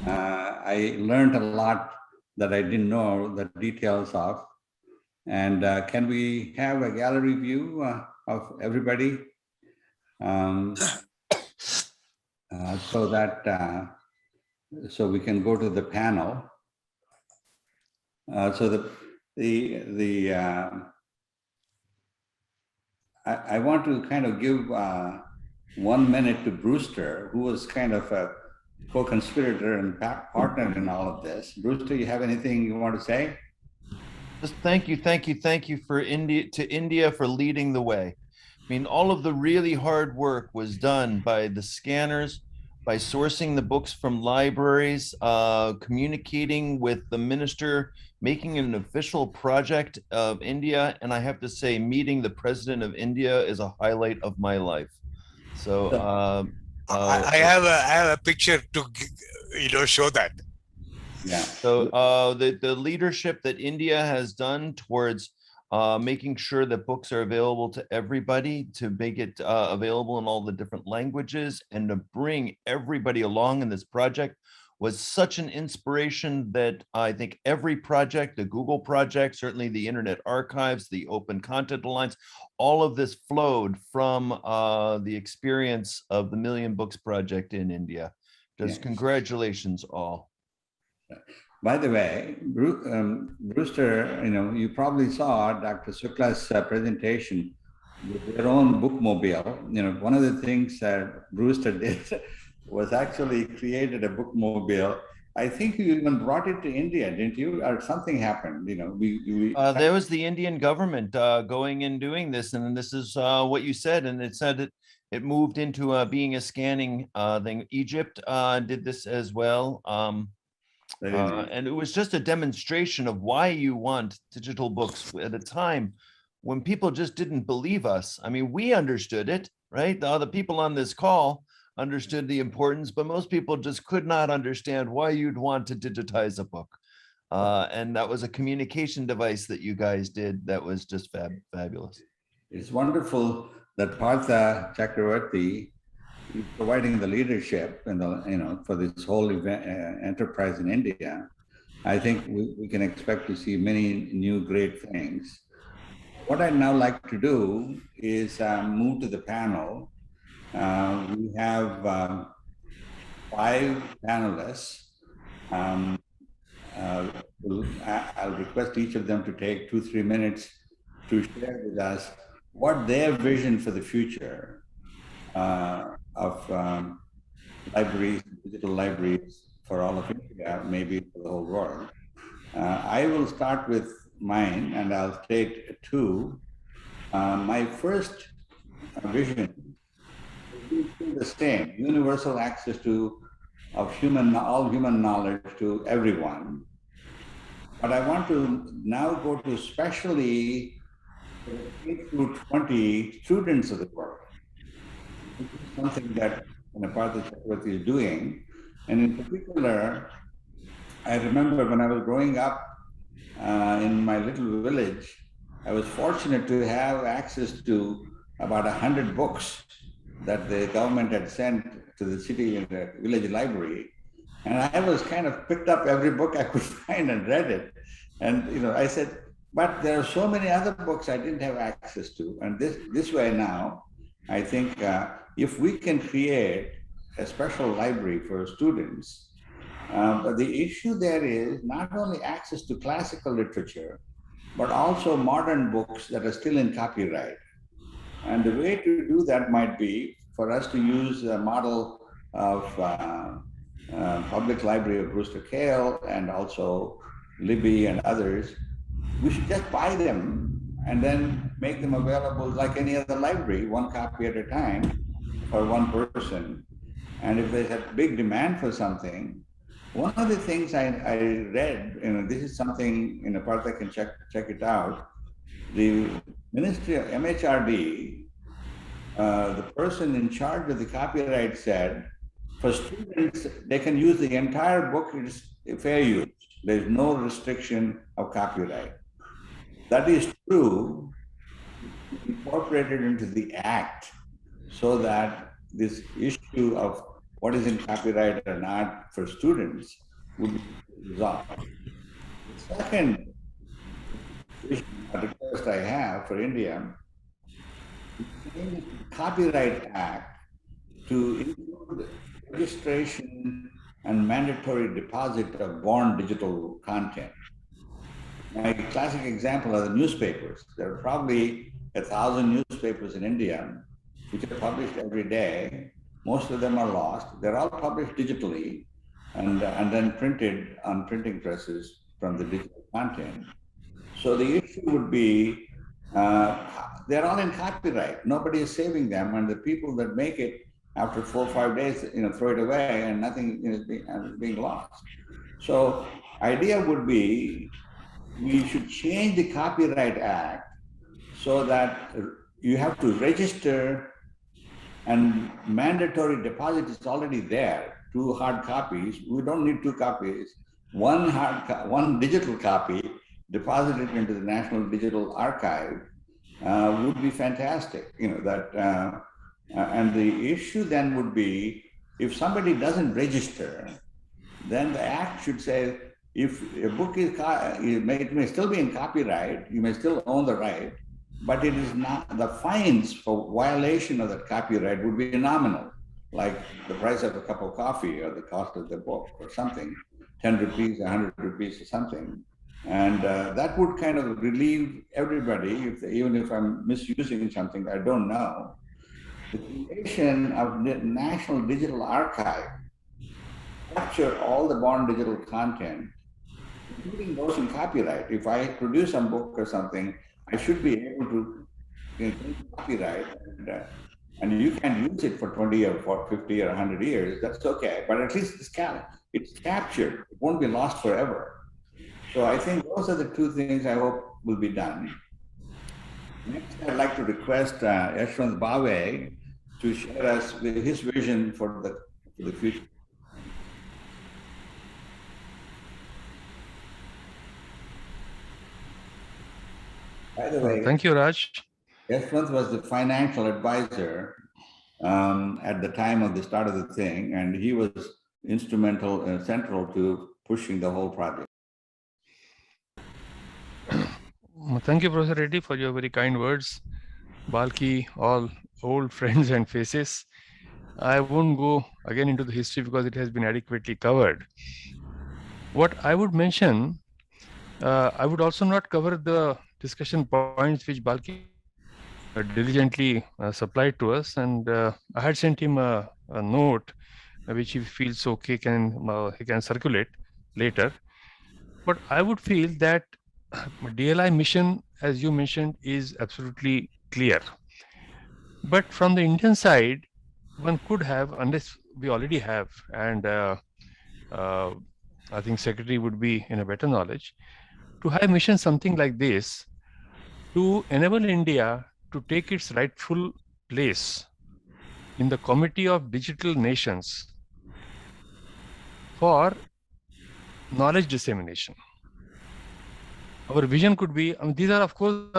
I learned a lot that I didn't know the details of. And can we have a gallery view of everybody um, so that so we can go to the panel? So the I want to kind of give 1 minute to Brewster, who was kind of a co-conspirator and partner in all of this. Brewster, you have anything you want to say? Just thank you for India for leading the way. I mean, all of the really hard work was done by the scanners, by sourcing the books from libraries, communicating with the minister, making an official project of India. And I have to say, meeting the president of India is a highlight of my life. So I have a picture to show that. Yeah. So the leadership that India has done towards making sure that books are available to everybody, to make it available in all the different languages, and to bring everybody along in this project was such an inspiration that I think every project, the Google project, certainly the Internet Archives, the Open Content Alliance, all of this flowed from the experience of the Million Books Project in India. Just congratulations all. By the way, Brewster, you probably saw Dr. Sukla's presentation with their own bookmobile. One of the things that Brewster did was actually created a bookmobile. I think you even brought it to India, didn't you? Or something happened, there was the Indian government going and doing this, and this is what you said, and it said it moved into being a scanning thing. Egypt did this as well. And it was just a demonstration of why you want digital books at a time when people just didn't believe us. I mean, we understood it, right? The people on this call understood the importance, but most people just could not understand why you'd want to digitize a book. And that was a communication device that you guys did that was just fabulous. It's wonderful that Partha Chakravarti is providing the leadership and for this whole event, enterprise in India. I think we can expect to see many new great things. What I'd now like to do is move to the panel. We have 5 panelists. I'll request each of them to take 2-3 minutes to share with us what their vision for the future of libraries, digital libraries for all of India, maybe for the whole world. I will start with mine, and I'll state 2. My first vision is the same: universal access to all human knowledge to everyone. But I want to now go to especially 8 through 20 students of the world. This is something that Partha Chakravarti is doing. And in particular, I remember when I was growing up in my little village, I was fortunate to have access to about 100 books that the government had sent to the city and the village library. And I was kind of picked up every book I could find and read it. And I said, but there are so many other books I didn't have access to. And this way now, I think if we can create a special library for students, but the issue there is not only access to classical literature, but also modern books that are still in copyright. And the way to do that might be for us to use a model of Public Library of Brewster Kahle and also Libby and others. We should just buy them and then make them available like any other library, 1 copy at a time for 1 person. And if there's a big demand for something, one of the things I read, this is something, Partha can check it out. The Ministry of MHRD, the person in charge of the copyright said, for students, they can use the entire book, it's fair use. There's no restriction of copyright. That is true, incorporated into the act, so that this issue of what is in copyright or not for students would be resolved. The second request I have for India is to change the Copyright Act to include registration and mandatory deposit of born digital content. My classic example are the newspapers. There are probably 1,000 newspapers in India which are published every day. Most of them are lost. They're all published digitally and then printed on printing presses from the digital content. So the issue would be, they're all in copyright. Nobody is saving them, and the people that make it after 4 or 5 days, throw it away, and nothing is being lost. So idea would be, we should change the Copyright Act so that you have to register, and mandatory deposit is already there. 2 hard copies. We don't need 2 copies. One digital copy deposited into the National Digital Archive would be fantastic. And the issue then would be, if somebody doesn't register, then the Act should say, if a book is, it may still be in copyright, you may still own the right, but it is not, the fines for violation of that copyright would be nominal, like the price of a cup of coffee or the cost of the book or something, 10 rupees, 100 rupees or something. And that would kind of relieve everybody, even if I'm misusing something I don't know. The creation of the National Digital Archive capture all the born digital content, including those in copyright. If I produce some book or something, I should be able to copyright, and you can use it for 20 or 50 or 100 years. That's okay, but at least it's captured. It won't be lost forever. So I think those are the 2 things I hope will be done. Next, I'd like to request Yashwant Bhave to share us with his vision for the future. By the way, thank you, Raj. Yashwant was the financial advisor at the time of the start of the thing, and he was instrumental and central to pushing the whole project. Thank you, Professor Reddy, for your very kind words. Balki, all old friends and faces. I won't go again into the history because it has been adequately covered. What I would mention, I would also not cover the discussion points which Balki diligently supplied to us, and I had sent him a note which he feels okay he can circulate later. But I would feel that DLI mission, as you mentioned, is absolutely clear. But from the Indian side, one could have, unless we already have, and I think Secretary would be in a better knowledge, to have mission something like this to enable India to take its rightful place in the Committee of Digital Nations for knowledge dissemination. Our vision could be, these are of course,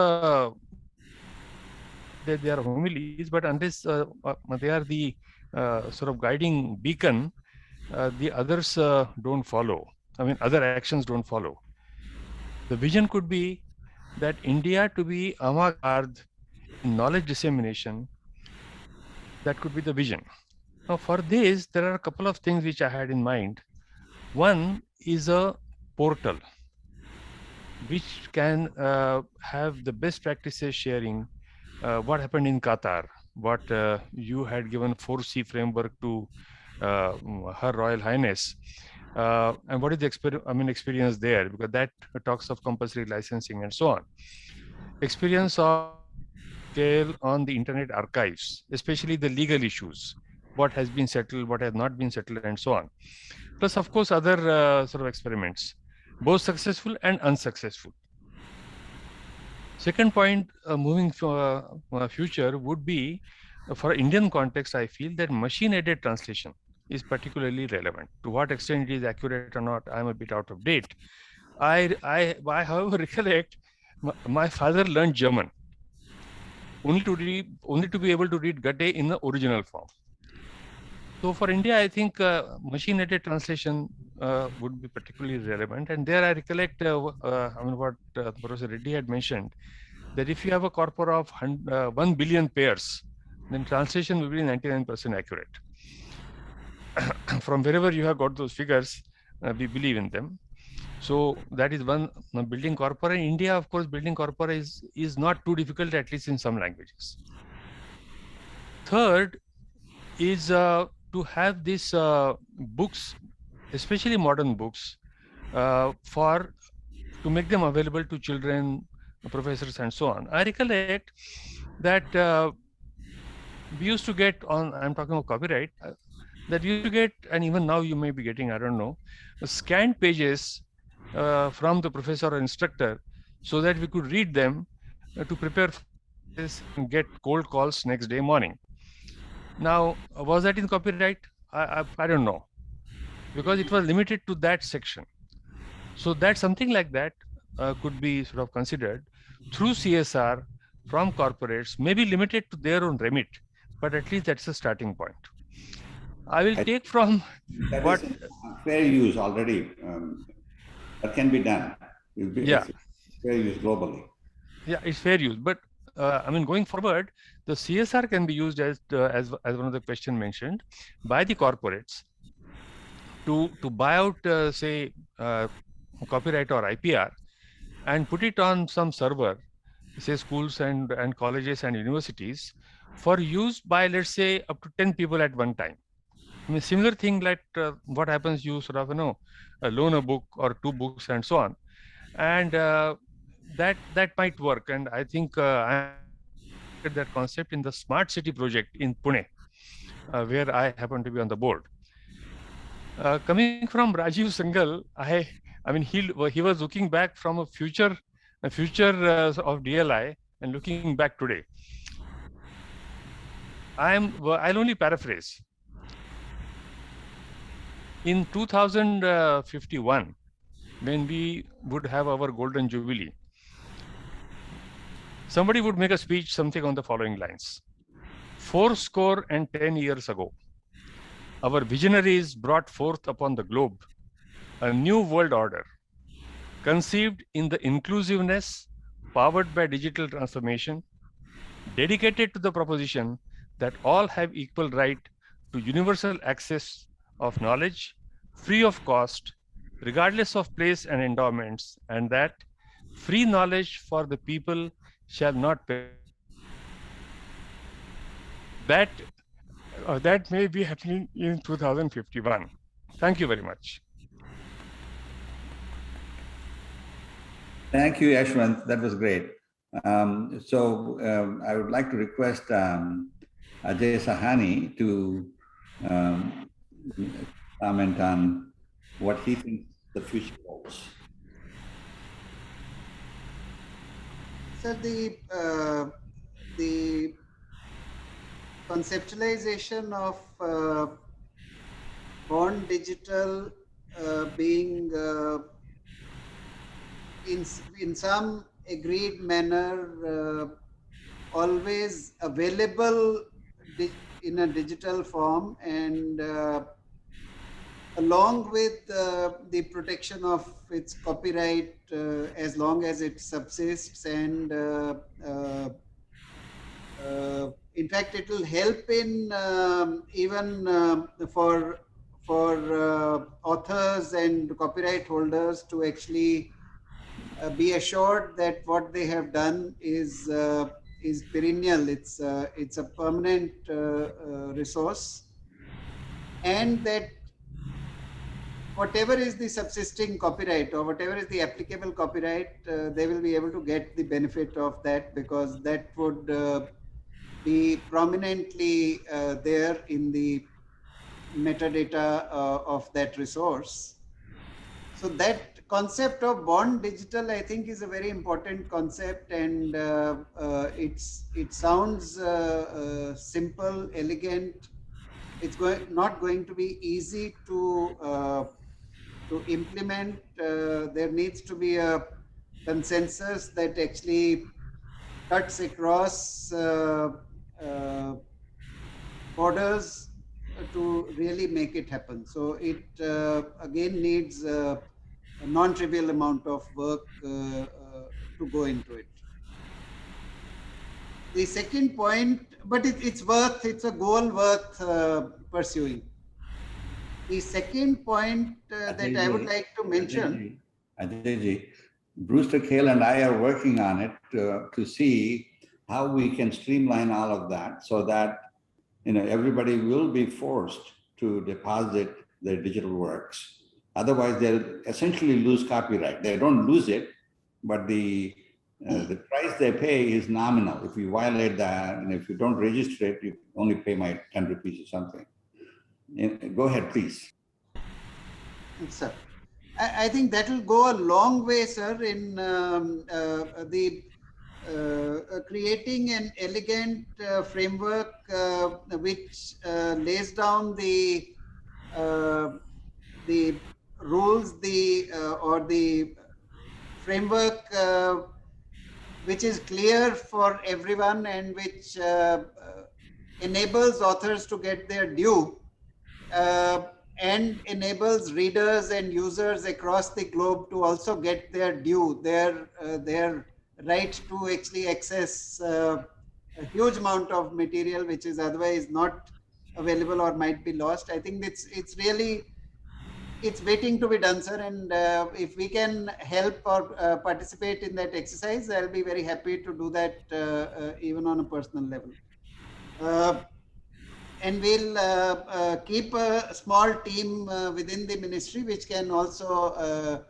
they are homilies, but unless they are the sort of guiding beacon, the others don't follow. Other actions don't follow. The vision could be that India to be avant-garde in knowledge dissemination. That could be the vision. Now, for this, there are a couple of things which I had in mind. One is a portal which can have the best practices sharing. What happened in Qatar, what you had given 4C framework to Her Royal Highness, and what is the experience there, because that talks of compulsory licensing and so on. Experience of scale on the internet archives, especially the legal issues, what has been settled, what has not been settled, and so on. Plus, of course, other sort of experiments, both successful and unsuccessful. Second point, moving for future would be, for Indian context, I feel that machine-aided translation is particularly relevant. To what extent it is accurate or not, I'm a bit out of date. I however, recollect my father learned German only to be able to read Goethe in the original form. So for India, I think machine-aided translation would be particularly relevant. And there I recollect, I mean, what Professor Reddy had mentioned, that if you have a corpora of 1 billion pairs, then translation will be 99% accurate. From wherever you have got those figures, we believe in them. So that is one building corpora. In India, of course, building corpora is not too difficult, at least in some languages. Third is to have these books, especially modern books, to make them available to children, professors, and so on. I recollect that we used to get on, I'm talking about copyright, that you used to get, and even now you may be getting, I don't know, scanned pages from the professor or instructor so that we could read them to prepare for this and get cold calls next day morning. Now, was that in copyright? I don't know, because it was limited to that section. So that something like that could be sort of considered through CSR from corporates, maybe limited to their own remit, but at least that's a starting point. I will take from what fair use already. That can be done. Yeah. Fair use globally. Yeah, it's fair use, but I mean, going forward, the CSR can be used as one of the question mentioned by the corporates to buy out, say, copyright or IPR, and put it on some server, say schools and colleges and universities, for use by, let's say, up to 10 people at one time. I mean, similar thing like what happens, you sort of, loan a book or 2 books and so on. And that might work. And I think I did that concept in the Smart City project in Pune, where I happen to be on the board. Coming from Rajiv Singhal, I mean, he was looking back from a future of DLI and looking back today. I'll only paraphrase. In 2051, when we would have our golden jubilee, somebody would make a speech something on the following lines: 80 years ago, our visionaries brought forth upon the globe a new world order, conceived in the inclusiveness, powered by digital transformation, dedicated to the proposition that all have equal right to universal access of knowledge, free of cost, regardless of place and endowments, and that free knowledge for the people shall not pay. That may be happening in 2051. Thank you very much. Thank you, Yashwant. That was great. I would like to request Ajay Sahani to comment on what he thinks the future holds. So the conceptualization of born digital being in some agreed manner always available in a digital form, and along with the protection of its copyright as long as it subsists, and in fact it will help in even for authors and copyright holders to actually be assured that what they have done is perennial. It's a permanent resource, and that whatever is the subsisting copyright or whatever is the applicable copyright, they will be able to get the benefit of that, because that would be prominently there in the metadata of that resource. So that concept of born digital, I think, is a very important concept, and it sounds simple, elegant. It's not going to be easy to implement. There needs to be a consensus that actually cuts across borders to really make it happen. So it again needs a non-trivial amount of work to go into it. The second point, but it's a goal worth pursuing. The second point that I would like to mention. Ajayji, Brewster Kahle and I are working on it to see how we can streamline all of that so that everybody will be forced to deposit their digital works. Otherwise, they'll essentially lose copyright. They don't lose it, but the price they pay is nominal. If you violate that, and if you don't register it, you only pay my 10 rupees or something. Go ahead, please. Sir, I think that will go a long way, sir, in creating an elegant framework which lays down the rules, or the framework which is clear for everyone and which enables authors to get their due and enables readers and users across the globe to also get their due, their right to actually access a huge amount of material which is otherwise not available or might be lost. I think it's really waiting to be done, sir, and if we can help or participate in that exercise, I'll be very happy to do that even on a personal level. And we'll keep a small team within the ministry which can also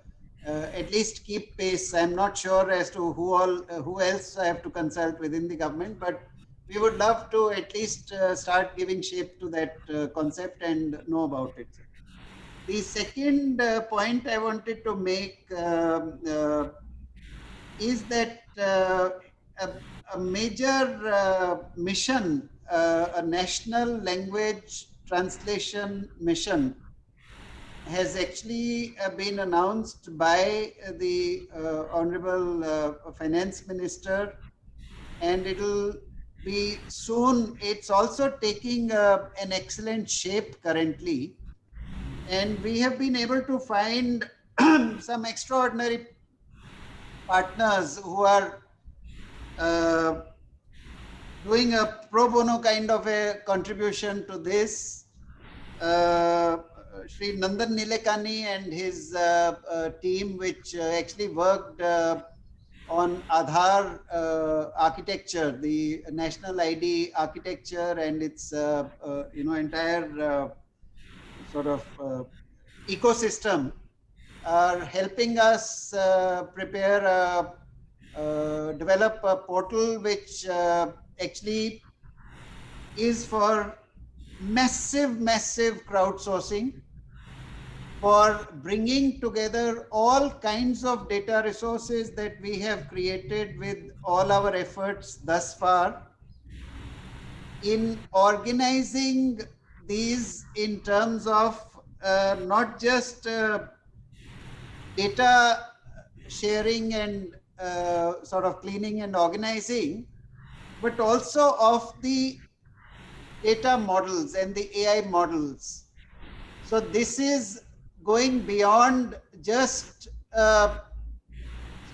at least keep pace. I'm not sure as to who else I have to consult within the government, but we would love to at least start giving shape to that concept and know about it. The second point I wanted to make is that a major mission, a national language translation mission, has actually been announced by the Honorable Finance Minister, and it'll be soon. It's also taking an excellent shape currently. And we have been able to find some extraordinary partners who are doing a pro bono kind of a contribution to this. Sri Nandan Nilekani and his team, which actually worked on Aadhaar architecture, the national ID architecture, and its entire sort of ecosystem, are helping us develop a portal which actually is for massive crowdsourcing, for bringing together all kinds of data resources that we have created with all our efforts thus far, in organizing these in terms of not just data sharing and sort of cleaning and organizing, but also of the data models and the AI models. So this is going beyond just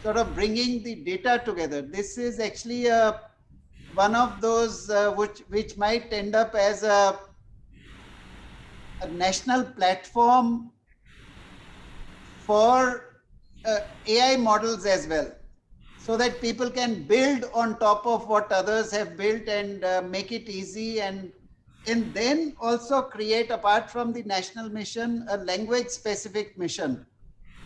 sort of bringing the data together. This is actually one of those which might end up as a national platform for AI models as well, so that people can build on top of what others have built and make it easy, and then also create, apart from the national mission, a language specific mission,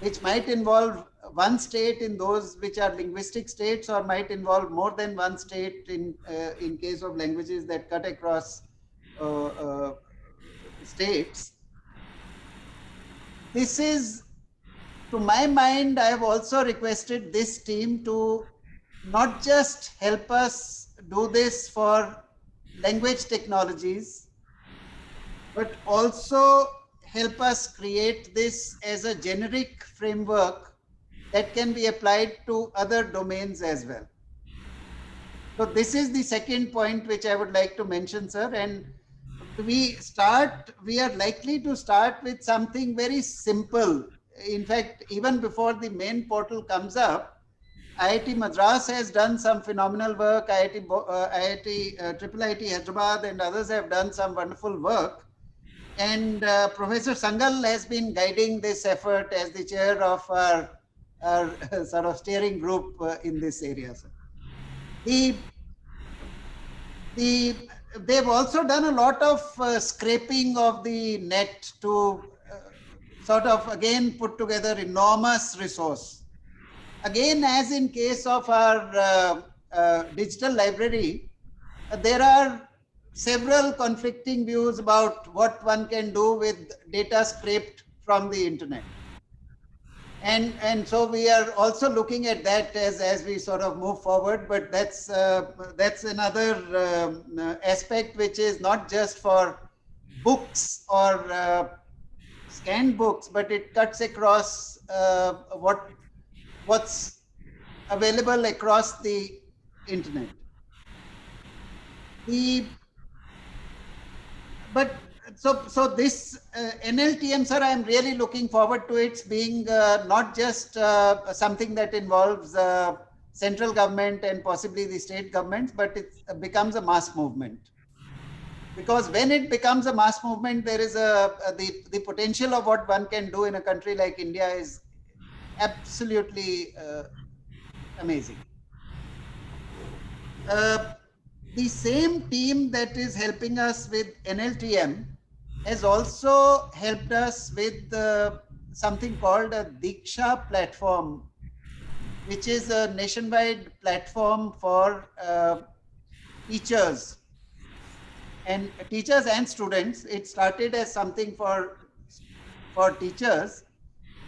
which might involve one state in those which are linguistic states, or might involve more than one state in case of languages that cut across states. This is, to my mind, I have also requested this team to not just help us do this for language technologies, but also help us create this as a generic framework that can be applied to other domains as well. So this is the second point which I would like to mention, sir. And we are likely to start with something very simple. In fact, even before the main portal comes up, IIT Madras has done some phenomenal work. IIT Hyderabad and others have done some wonderful work. And Professor Sangal has been guiding this effort as the chair of our sort of steering group in this area. They've also done a lot of scraping of the net to sort of again put together enormous resource. Again, as in case of our digital library, there are several conflicting views about what one can do with data scraped from the internet. And so we are also looking at that as we sort of move forward, but that's another aspect which is not just for books or scanned books, but it cuts across what's available across the internet. So this NLTM, sir, I'm really looking forward to its being not just something that involves central government and possibly the state governments, but it becomes a mass movement. Because when it becomes a mass movement, there is the potential of what one can do in a country like India is absolutely amazing. The same team that is helping us with NLTM has also helped us with something called a Diksha platform, which is a nationwide platform for teachers and students. It started as something for teachers,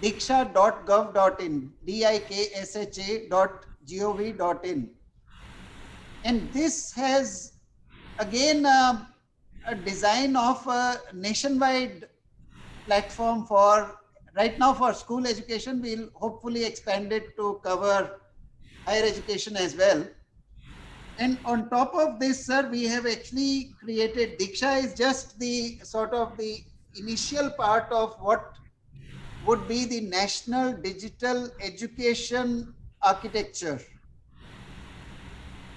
diksha.gov.in, diksha.gov.in. And this has again a design of a nationwide platform for right now for school education. We'll hopefully expand it to cover higher education as well. And on top of this, sir, we have actually created Diksha is just the sort of the initial part of what would be the national digital education architecture.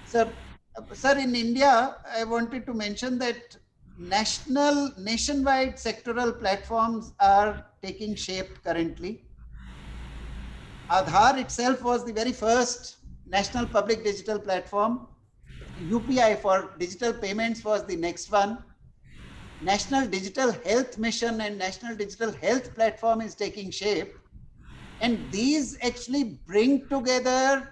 Sir, in India, I wanted to mention that nationwide sectoral platforms are taking shape currently. Aadhaar itself was the very first national public digital platform. UPI for digital payments was the next one. National Digital Health Mission and National Digital Health Platform is taking shape. And these actually bring together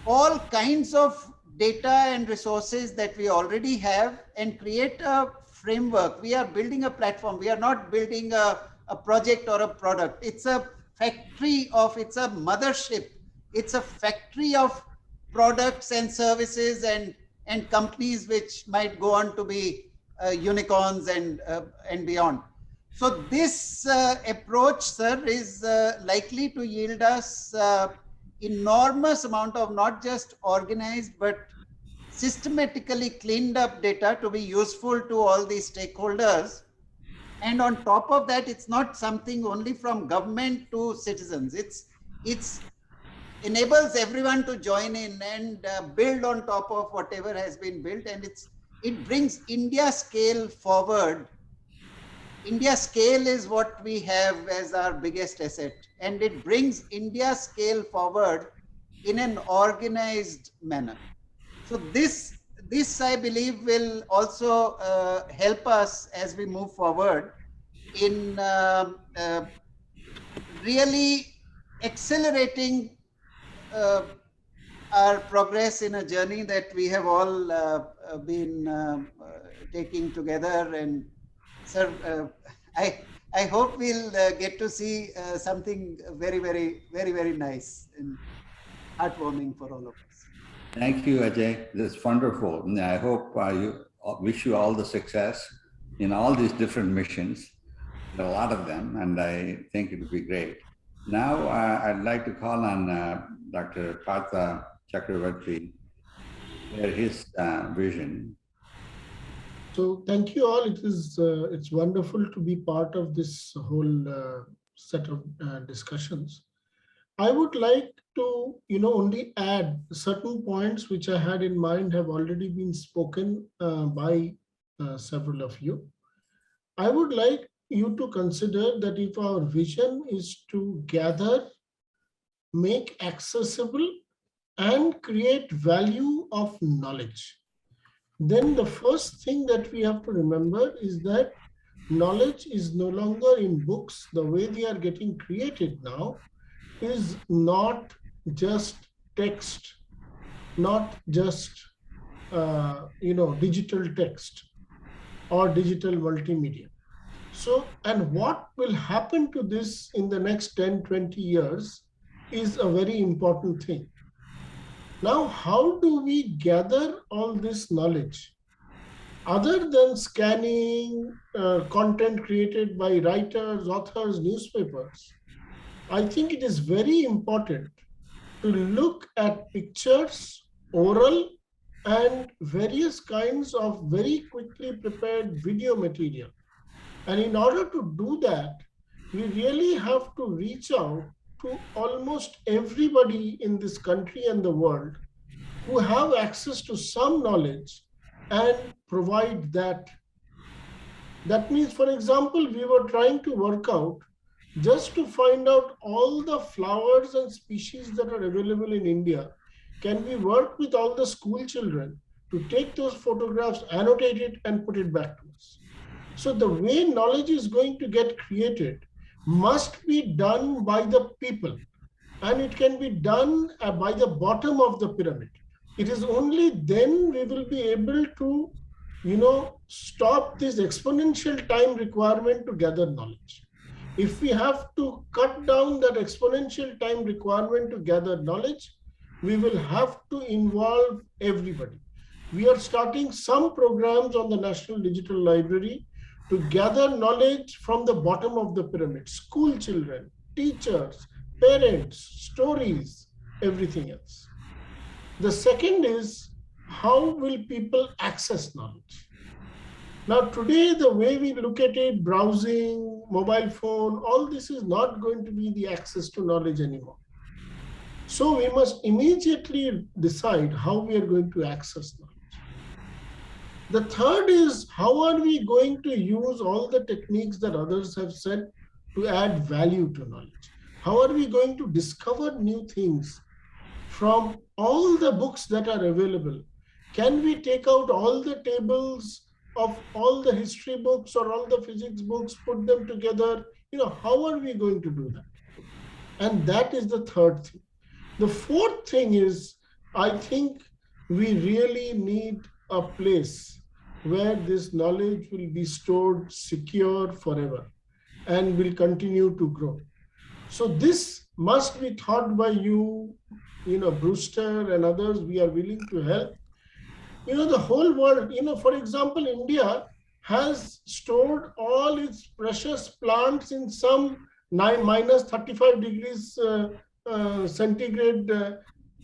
all kinds of data and resources that we already have and create a framework. We are building a platform. We are not building a project or a product. It's a factory it's a mothership. It's a factory of products and services and companies which might go on to be unicorns and beyond. So this approach, sir, is likely to yield us enormous amount of not just organized but systematically cleaned up data to be useful to all the stakeholders. And on top of that, it's not something only from government to citizens. It's enables everyone to join in and build on top of whatever has been built, and it brings India scale forward. India scale is what we have as our biggest asset, and it brings India scale forward in an organized manner. So this I believe will also help us as we move forward in really accelerating our progress in a journey that we have all been taking together. And sir, I hope we'll get to see something very, very, very, very nice and heartwarming for all of us. Thank you, Ajay. That's wonderful. And I hope wish you all the success in all these different missions, a lot of them, and I think it would be great. Now, I'd like to call on Dr. Partha Chakravarti, share his vision. So thank you all. It's wonderful to be part of this whole set of discussions. I would like to, only add certain points which I had in mind have already been spoken by several of you. I would like you to consider that if our vision is to gather, make accessible, and create value of knowledge, then the first thing that we have to remember is that knowledge is no longer in books. The way they are getting created now is not just text, not just digital text or digital multimedia. So, and what will happen to this in the next 10, 20 years is a very important thing. Now, how do we gather all this knowledge? Other than scanning content created by writers, authors, newspapers, I think it is very important to look at pictures, oral, and various kinds of very quickly prepared video material. And in order to do that, we really have to reach out to almost everybody in this country and the world who have access to some knowledge and provide that. That means, for example, we were trying to work out just to find out all the flowers and species that are available in India. Can we work with all the school children to take those photographs, annotate it, and put it back to us? So the way knowledge is going to get created must be done by the people, and it can be done by the bottom of the pyramid. It is only then we will be able to, stop this exponential time requirement to gather knowledge. If we have to cut down that exponential time requirement to gather knowledge, we will have to involve everybody. We are starting some programs on the National Digital Library to gather knowledge from the bottom of the pyramid: school children, teachers, parents, stories, everything else. The second is, how will people access knowledge? Now, today, the way we look at it, browsing, mobile phone, all this is not going to be the access to knowledge anymore. So we must immediately decide how we are going to access knowledge. The third is, how are we going to use all the techniques that others have said to add value to knowledge? How are we going to discover new things from all the books that are available? Can we take out all the tables of all the history books or all the physics books, put them together? How are we going to do that? And that is the third thing. The fourth thing is, I think we really need a place where this knowledge will be stored secure forever and will continue to grow. So this must be thought by you, Brewster and others. We are willing to help. The whole world, for example, India has stored all its precious plants in some minus 35 degrees centigrade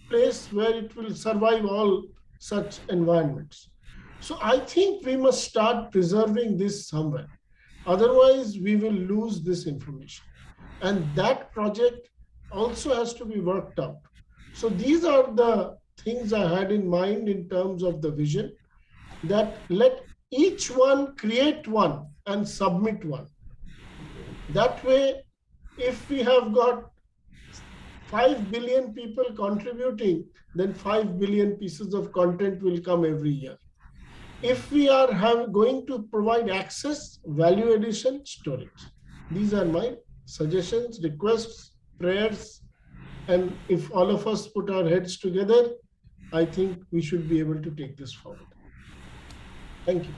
place where it will survive all such environments. So I think we must start preserving this somewhere. Otherwise, we will lose this information. And that project also has to be worked out. So these are the things I had in mind in terms of the vision, that let each one create one and submit one. That way, if we have got 5 billion people contributing, then 5 billion pieces of content will come every year. If we are going to provide access, value addition, storage. These are my suggestions, requests, prayers, and if all of us put our heads together, I think we should be able to take this forward. Thank you.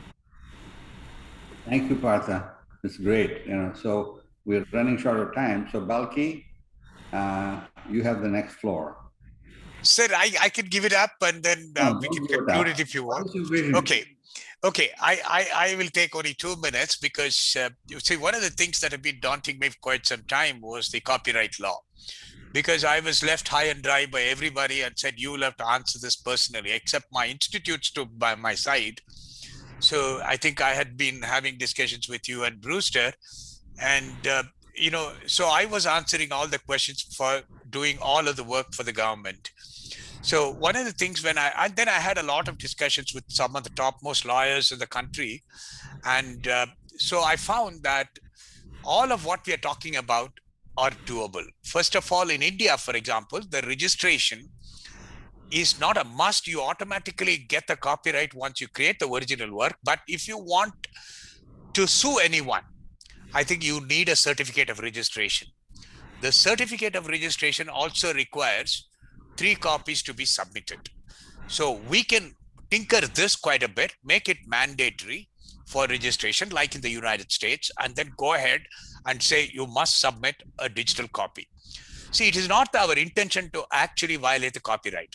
Thank you, Partha. It's great. So we're running short of time. So Balki, you have the next floor. Sir, I can give it up and then we can conclude it if you want. Okay. I will take only 2 minutes because you see, one of the things that have been daunting me for quite some time was the copyright law. Because I was left high and dry by everybody and said, you will have to answer this personally, except my institute stood by my side. So I think I had been having discussions with you and Brewster, and so I was answering all the questions for doing all of the work for the government. So one of the things then I had a lot of discussions with some of the topmost lawyers in the country, and so I found that all of what we are talking about are doable. First of all, in India, for example, the registration is not a must. You automatically get the copyright once you create the original work. But if you want to sue anyone, I think you need a certificate of registration. The certificate of registration also requires 3 copies to be submitted. So we can tinker this quite a bit, make it mandatory for registration, like in the United States, and then go ahead and say you must submit a digital copy. See, it is not our intention to actually violate the copyright.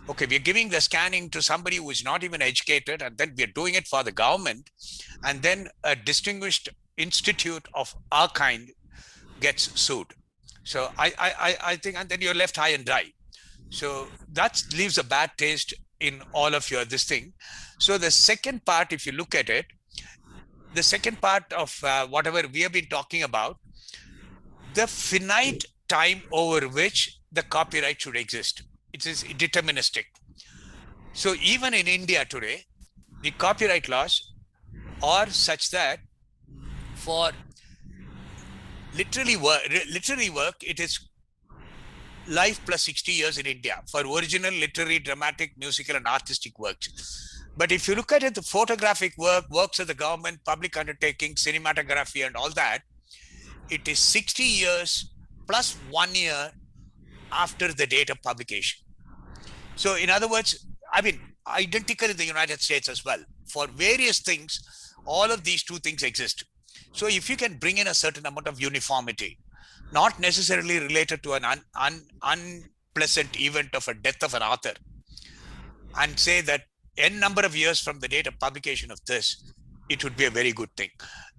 Okay, we're giving the scanning to somebody who is not even educated, and then we're doing it for the government, and then a distinguished institute of our kind gets sued. So I think, and then you're left high and dry. So that leaves a bad taste in all of your this thing. So the second part, if you look at it, the second part of whatever we have been talking about, the finite time over which the copyright should exist. It is deterministic. So even in India today, the copyright laws are such that for literary work, it is life plus 60 years in India for original literary, dramatic, musical, and artistic works. But if you look at it, the photographic work, works of the government, public undertaking, cinematography, and all that, it is 60 years plus 1 year after the date of publication. So in other words, I mean, identical in the United States as well. For various things, all of these 2 things exist. So if you can bring in a certain amount of uniformity, not necessarily related to an unpleasant event of a death of an author, and say that n number of years from the date of publication of this, it would be a very good thing.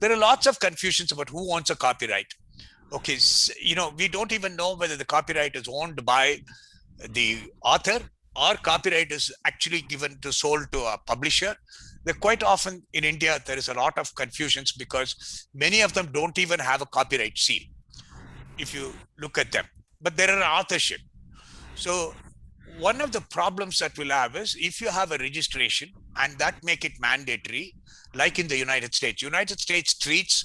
There are lots of confusions about who owns a copyright. Okay, we don't even know whether the copyright is owned by the author or copyright is actually sold to a publisher. Quite often in India, there is a lot of confusions because many of them don't even have a copyright seal, if you look at them, but there are authorship. So one of the problems that we'll have is if you have a registration and that make it mandatory, like in the United States. United States treats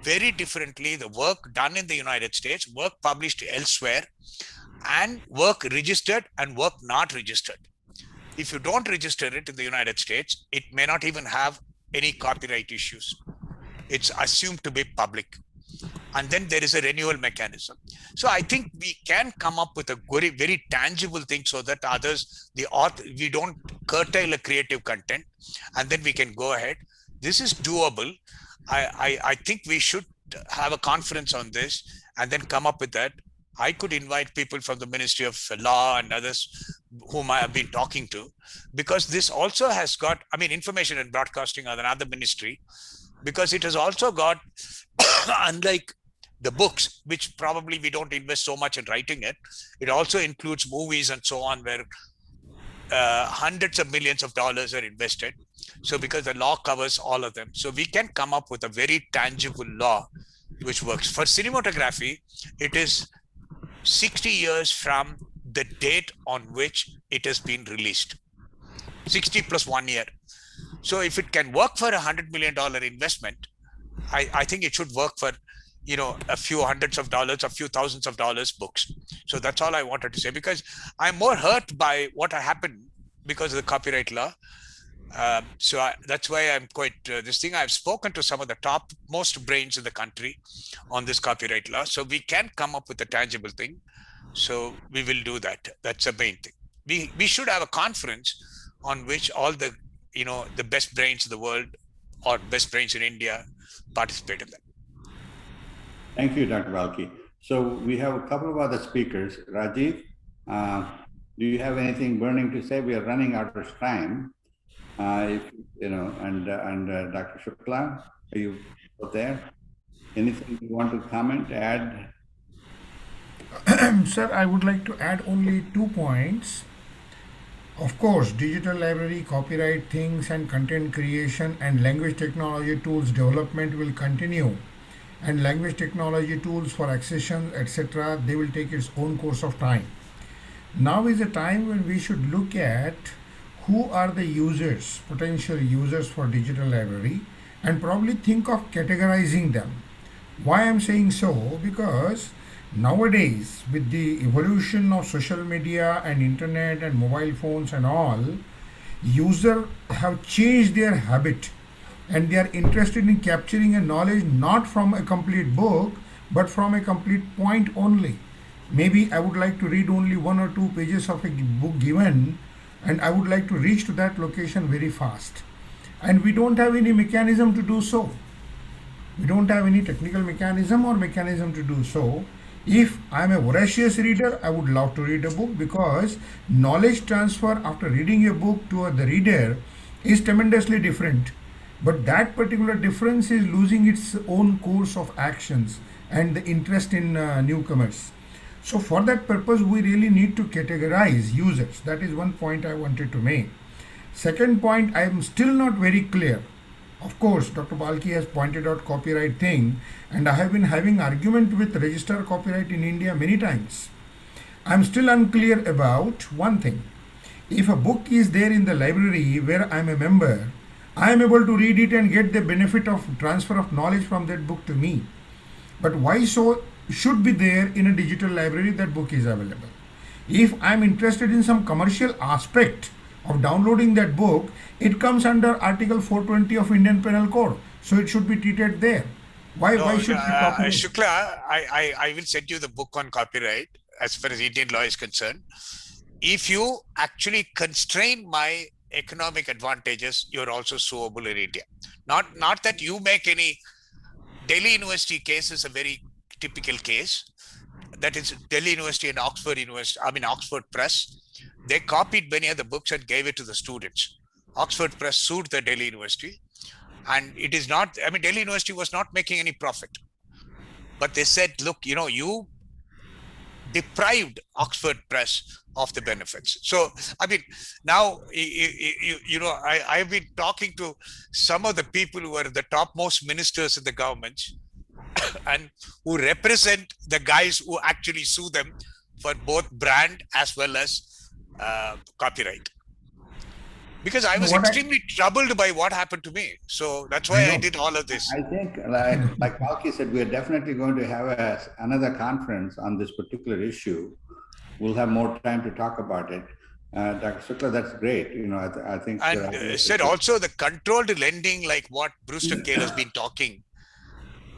very differently the work done in the United States, work published elsewhere, and work registered and work not registered. If you don't register it in the United States, it may not even have any copyright issues. It's assumed to be public. And then there is a renewal mechanism. So I think we can come up with a very, very tangible thing so that we don't curtail a creative content, and then we can go ahead. This is doable. I think we should have a conference on this and then come up with that. I could invite people from the Ministry of Law and others whom I have been talking to, because this also has got, Information and Broadcasting are another ministry, because it has also got, unlike the books, which probably we don't invest so much in writing it, it also includes movies and so on, where hundreds of millions of dollars are invested. So because the law covers all of them, so we can come up with a very tangible law which works. For cinematography, it is 60 years from the date on which it has been released, 60 plus 1 year. So if it can work for $100 million investment, I think it should work for, a few hundreds of dollars, a few thousands of dollars books. So that's all I wanted to say, because I'm more hurt by what happened because of the copyright law. That's why I'm quite this thing. I've spoken to some of the top most brains in the country on this copyright law. So we can come up with a tangible thing. So we will do that. That's the main thing. We should have a conference on which all the, the best brains in the world or best brains in India participate in that. Thank you, Dr. Balki. So we have a couple of other speakers. Rajiv, do you have anything burning to say? We are running out of time. And Dr. Shukla, are you out there? Anything you want to comment, add? Sir, I would like to add only 2 points. Of course, digital library, copyright things, and content creation and language technology tools development will continue. And language technology tools for accession, etc., they will take its own course of time. Now is a time when we should look at who are the users, potential users for digital library, and probably think of categorizing them. Why I'm saying so? Because nowadays, with the evolution of social media and internet and mobile phones and all, users have changed their habit and they are interested in capturing a knowledge not from a complete book but from a complete point only. Maybe I would like to read only 1 or 2 pages of a book given, and I would like to reach to that location very fast. And we don't have any mechanism to do so. We don't have any technical mechanism to do so. If I'm a voracious reader, I would love to read a book, because knowledge transfer after reading a book to the reader is tremendously different. But that particular difference is losing its own course of actions and the interest in newcomers. So for that purpose, we really need to categorize users. That is one point I wanted to make. Second point, I am still not very clear. Of course, Dr. Balki has pointed out copyright thing, and I have been having argument with register copyright in India many times. I am still unclear about one thing. If a book is there in the library where I am a member, I am able to read it and get the benefit of transfer of knowledge from that book to me. But why so should be there in a digital library that book is available? If I am interested in some commercial aspect of downloading that book, it comes under Article 420 of Indian Penal Code. So it should be treated there. Why should we copy? Shukla, I will send you the book on copyright as far as Indian law is concerned. If you actually constrain my economic advantages, you're also suable in India. Not that you make any. Delhi University case is a very typical case. That is Delhi University and Oxford Press. They copied many of the books and gave it to the students. Oxford Press sued the Delhi University, and it is not, Delhi University was not making any profit. But they said, look, you deprived Oxford Press of the benefits. So, now, I've been talking to some of the people who are the topmost ministers in the government and who represent the guys who actually sue them for both brand as well as copyright. Because I was extremely troubled by what happened to me. So that's why I did all of this. I think, like Balki said, we're definitely going to have another conference on this particular issue. We'll have more time to talk about it. Dr. Shukla, that's great. I think. And said also the controlled lending, like what Brewster Kahle has been talking,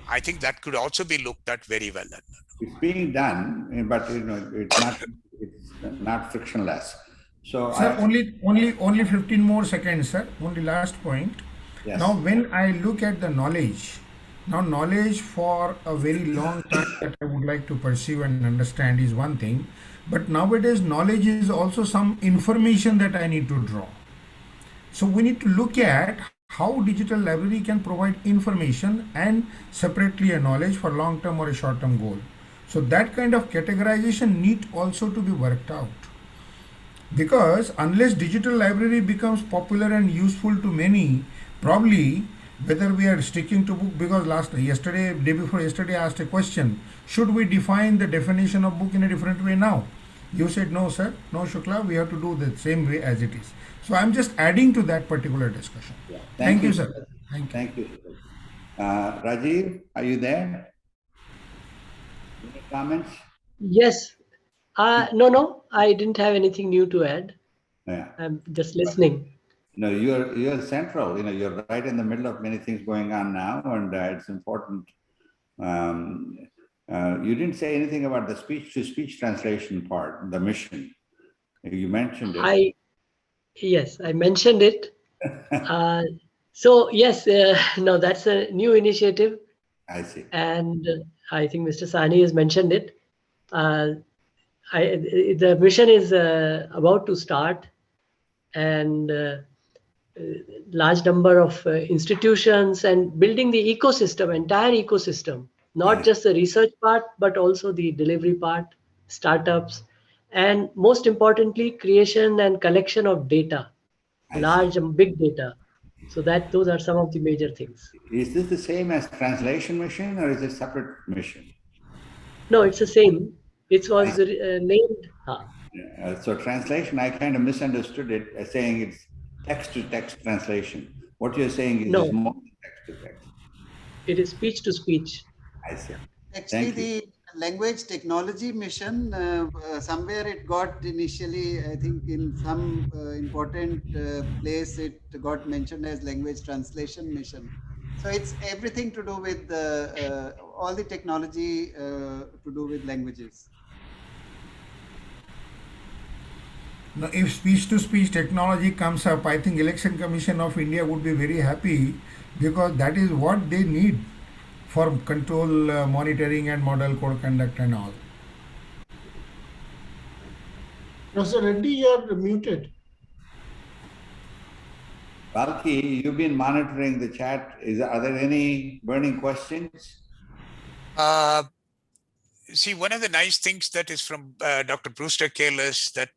I think that could also be looked at very well. It's being done, but it's not frictionless. So sir, only 15 more seconds, sir. Only last point. Yes. Now, when I look at the knowledge for a very long time that I would like to perceive and understand is one thing, but nowadays knowledge is also some information that I need to draw. So we need to look at how digital library can provide information and separately a knowledge for long-term or a short-term goal. So that kind of categorization need also to be worked out. Because unless digital library becomes popular and useful to many, probably whether we are sticking to book, because day before yesterday I asked a question, should we define the definition of book in a different way now? You said no, sir, no, Shukla, we have to do the same way as it is. So I'm just adding to that particular discussion. Yeah. Thank you, sir. Thank you. Rajiv, are you there? Any comments? Yes. No, I didn't have anything new to add. Yeah. I'm just listening. You're central. You're right in the middle of many things going on now, and it's important. You didn't say anything about the speech-to-speech translation part, the mission. You mentioned it. Yes, I mentioned it. So yes, no, that's a new initiative. I see. And I think Mr. Sani has mentioned it. The mission is about to start, and large number of institutions and building the entire ecosystem, not just the research part, but also the delivery part, startups, and most importantly, creation and collection of data, large and big data. So those are some of the major things. Is this the same as translation mission or is it separate mission? No, it's the same. It was named. So translation, I kind of misunderstood it as saying it's text-to-text translation. What you're saying is No. it's more text-to-text. It is speech to speech. I see. Actually, the language technology mission, somewhere it got initially, I think in some important place, it got mentioned as language translation mission. So it's everything to do with all the technology to do with languages. Now, if speech-to-speech technology comes up, I think Election Commission of India would be very happy because that is what they need for control, monitoring and model code conduct and all. Professor Reddy, you're muted. Balki, you've been monitoring the chat. Are there any burning questions? See, one of the nice things that is from Dr. Brewster Kahle is that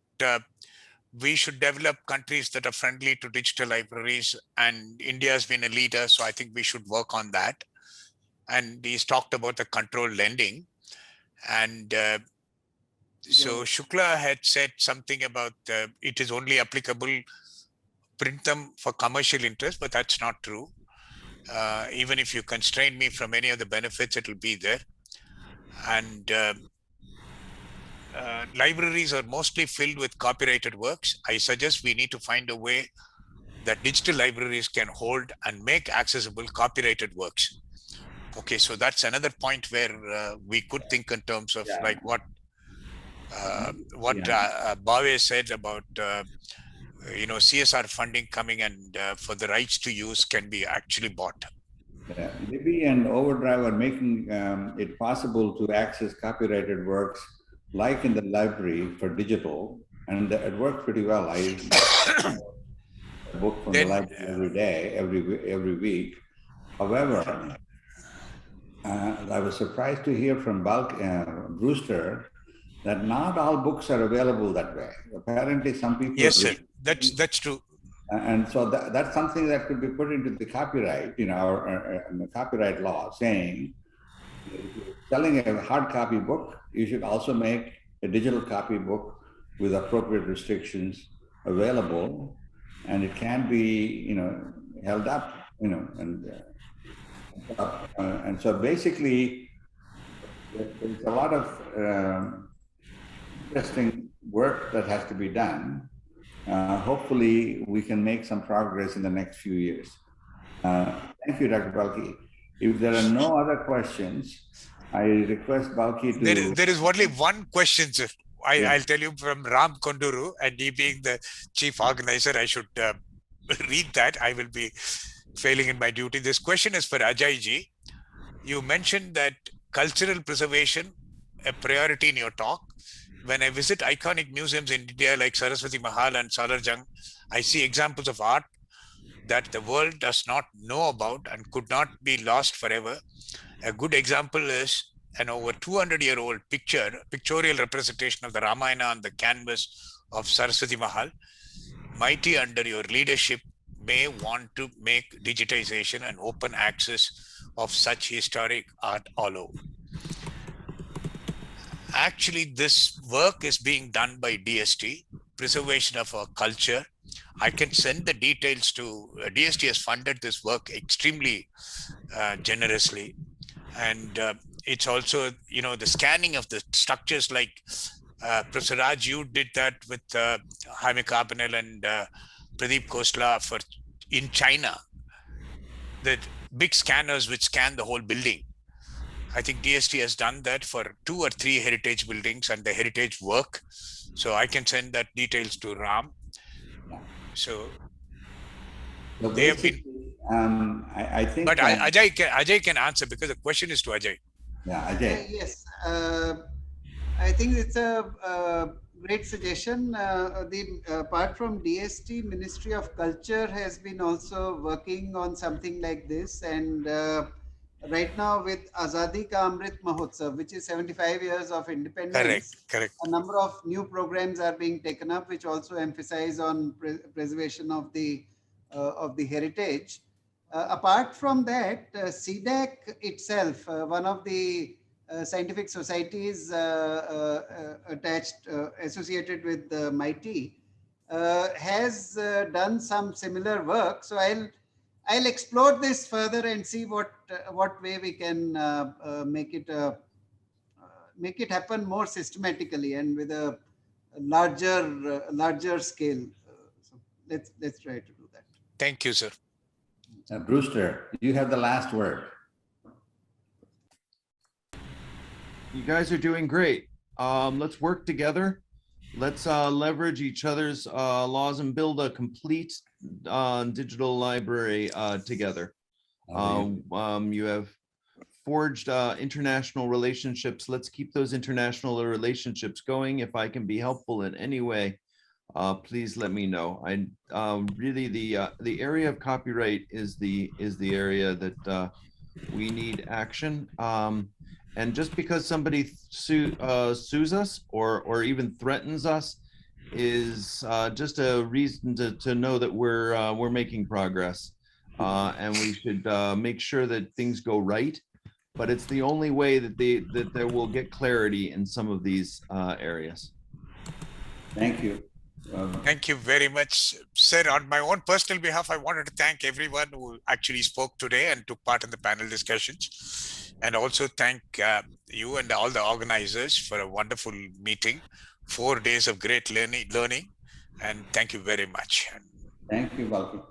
we should develop countries that are friendly to digital libraries, and India has been a leader, so I think we should work on that. And he's talked about the controlled lending. And so Shukla had said something about it is only applicable, print them for commercial interest, but that's not true. Even if you constrain me from any of the benefits, it will be there. And libraries are mostly filled with copyrighted works. I suggest we need to find a way that digital libraries can hold and make accessible copyrighted works. Okay, so that's another point where we could think in terms of like what Bhave said about CSR funding coming and for the rights to use can be actually bought. Libby and Overdrive are making it possible to access copyrighted works like in the library for digital, and it works pretty well. I a book from the library every day, every week. However, I was surprised to hear from Brewster that not all books are available that way. Apparently, some people. Yes, sir. That's true. And so that's something that could be put into the copyright, the copyright law, saying if you're selling a hard copy book, you should also make a digital copy book with appropriate restrictions available, and it can be, held up, and so basically, there's a lot of interesting work that has to be done. Hopefully, we can make some progress in the next few years. Thank you, Dr. Balki. If there are no other questions, I request Balki to... There is only one question, sir. I'll tell you from Ram Konduru, and he being the chief organizer, I should read that. I will be failing in my duty. This question is for Ajay ji. You mentioned that cultural preservation, a priority in your talk. When I visit iconic museums in India like Saraswati Mahal and Salarjung, I see examples of art that the world does not know about and could not be lost forever. A good example is an over 200-year-old pictorial representation of the Ramayana on the canvas of Saraswati Mahal. Mighty under your leadership may want to make digitization and open access of such historic art all over. Actually, this work is being done by DST, Preservation of Our Culture. I can send the details to DST has funded this work extremely generously. And it's also, the scanning of the structures like Professor Raj, you did that with Jaime Carbonell and Pradeep Khosla in China. The big scanners which scan the whole building. I think DST has done that for 2 or 3 heritage buildings and the heritage work. So I can send that details to Ram. So they have been. I think. But Ajay can answer because the question is to Ajay. Yeah, Ajay. Yes, I think it's a great suggestion. Apart from DST, Ministry of Culture has been also working on something like this, and right now with Azadi Ka Amrit Mahotsav, which is 75 years of independence. Correct. A number of new programs are being taken up, which also emphasize on preservation of the heritage. Apart from that, CDAC itself, one of the scientific societies associated with MIT, has done some similar work. So I'll explore this further and see what way we can make it happen more systematically and with a larger scale. So let's try to do that. Thank you, sir. Brewster, you have the last word. You guys are doing great. Let's work together. Let's leverage each other's laws and build a complete digital library together. You have forged international relationships. Let's keep those international relationships going. If I can be helpful in any way, please let me know. Really the area of copyright is the area that we need action. And just because somebody sues us or even threatens us is just a reason to know that we're making progress, and we should make sure that things go right. But it's the only way that there will get clarity in some of these areas. Thank you. Thank you very much, sir. On my own personal behalf, I wanted to thank everyone who actually spoke today and took part in the panel discussions, and also thank you and all the organizers for a wonderful meeting. 4 days of great learning, and thank you very much. Thank you, Valki.